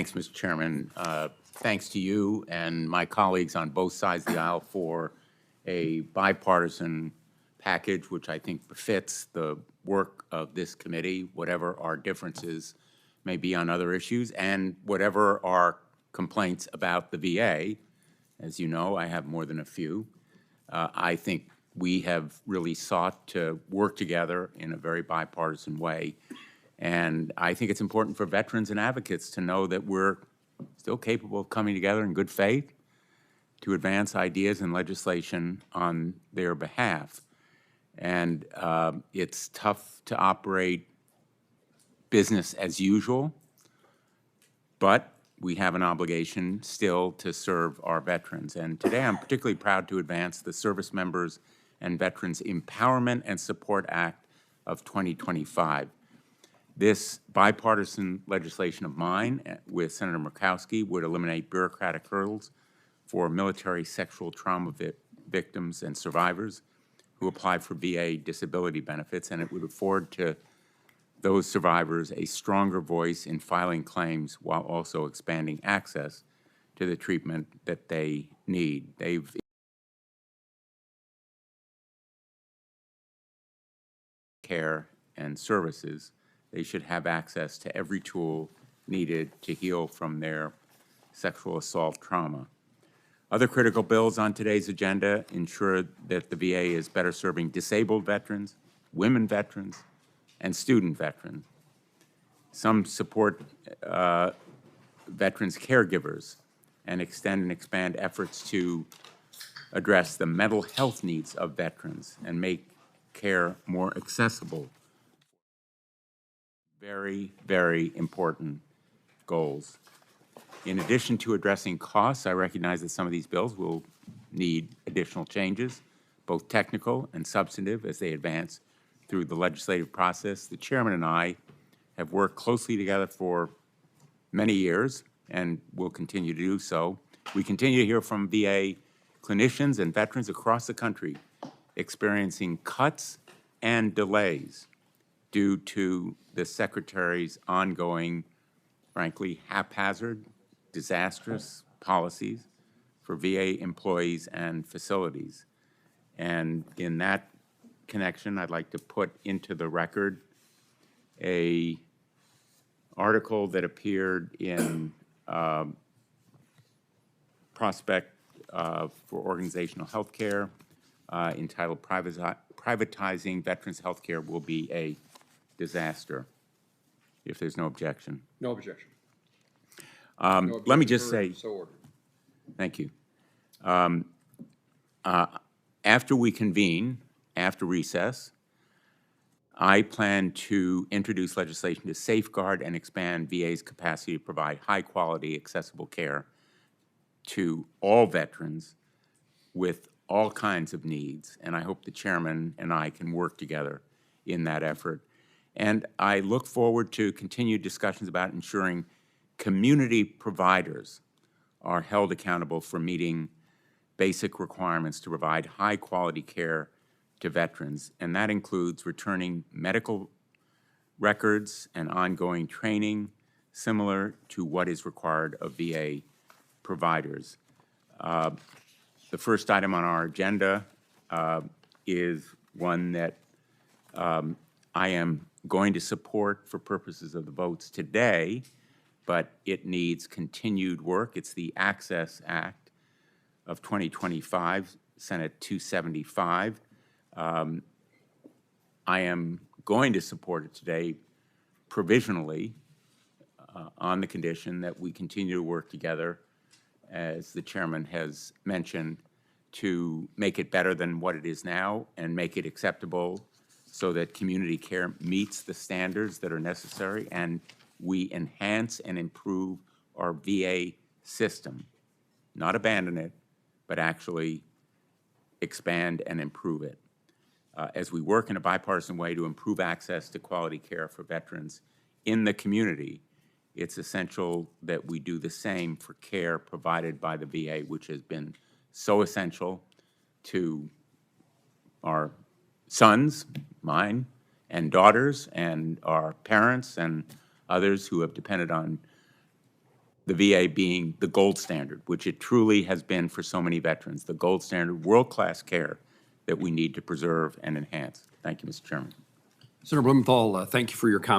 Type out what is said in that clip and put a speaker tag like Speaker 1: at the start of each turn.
Speaker 1: Thanks, Mr. Chairman. Thanks to you and my colleagues on both sides of the aisle for a bipartisan package, which I think befits the work of this committee, whatever our differences may be on other issues, and whatever our complaints about the VA. As you know, I have more than a few. I think we have really sought to work together in a very bipartisan way. And I think it's important for veterans and advocates to know that we're still capable of coming together in good faith to advance ideas and legislation on their behalf. And it's tough to operate business as usual, but we have an obligation still to serve our veterans. And today I'm particularly proud to advance the Service Members and Veterans Empowerment and Support Act of 2025. This bipartisan legislation of mine with Senator Murkowski would eliminate bureaucratic hurdles for military sexual trauma victims and survivors who apply for VA disability benefits, and it would afford to those survivors a stronger voice in filing claims while also expanding access to the treatment that they need. They've care and services. They should have access to every tool needed to heal from their sexual assault trauma. Other critical bills on today's agenda ensure that the VA is better serving disabled veterans, women veterans, and student veterans. Some support veterans' caregivers and extend and expand efforts to address the mental health needs of veterans and make care more accessible. Very, very important goals. In addition to addressing costs, I recognize that some of these bills will need additional changes, both technical and substantive, as they advance through the legislative process. The chairman and I have worked closely together for many years and will continue to do so. We continue to hear from VA clinicians and veterans across the country experiencing cuts and delays due to the Secretary's ongoing, frankly, haphazard, disastrous policies for VA employees and facilities. And in that connection, I'd like to put into the record a article that appeared in Prospect for Organizational Healthcare entitled Privatizing Veterans Healthcare Will Be a Disaster, if there's no objection.
Speaker 2: No objection.
Speaker 1: Let me just say,
Speaker 2: So ordered.
Speaker 1: thank you. After we convene, after recess, I plan to introduce legislation to safeguard and expand VA's capacity to provide high-quality, accessible care to all veterans with all kinds of needs, and I hope the chairman and I can work together in that effort. And I look forward to continued discussions about ensuring community providers are held accountable for meeting basic requirements to provide high-quality care to veterans, and that includes returning medical records and ongoing training similar to what is required of VA providers. The first item on our agenda is one that I am going to support for purposes of the votes today, but it needs continued work. It's the Access Act of 2025, Senate 275. I am going to support it today provisionally on the condition that we continue to work together, as the chairman has mentioned, to make it better than what it is now and make it acceptable so that community care meets the standards that are necessary and we enhance and improve our VA system, not abandon it, but actually expand and improve it. As we work in a bipartisan way to improve access to quality care for veterans in the community, it's essential that we do the same for care provided by the VA, which has been so essential to our sons, mine, and daughters, and our parents and others who have depended on the VA being the gold standard, which it truly has been for so many veterans, the gold standard, world-class care that we need to preserve and enhance. Thank you, Mr. Chairman.
Speaker 2: Senator Blumenthal, thank you for your comments.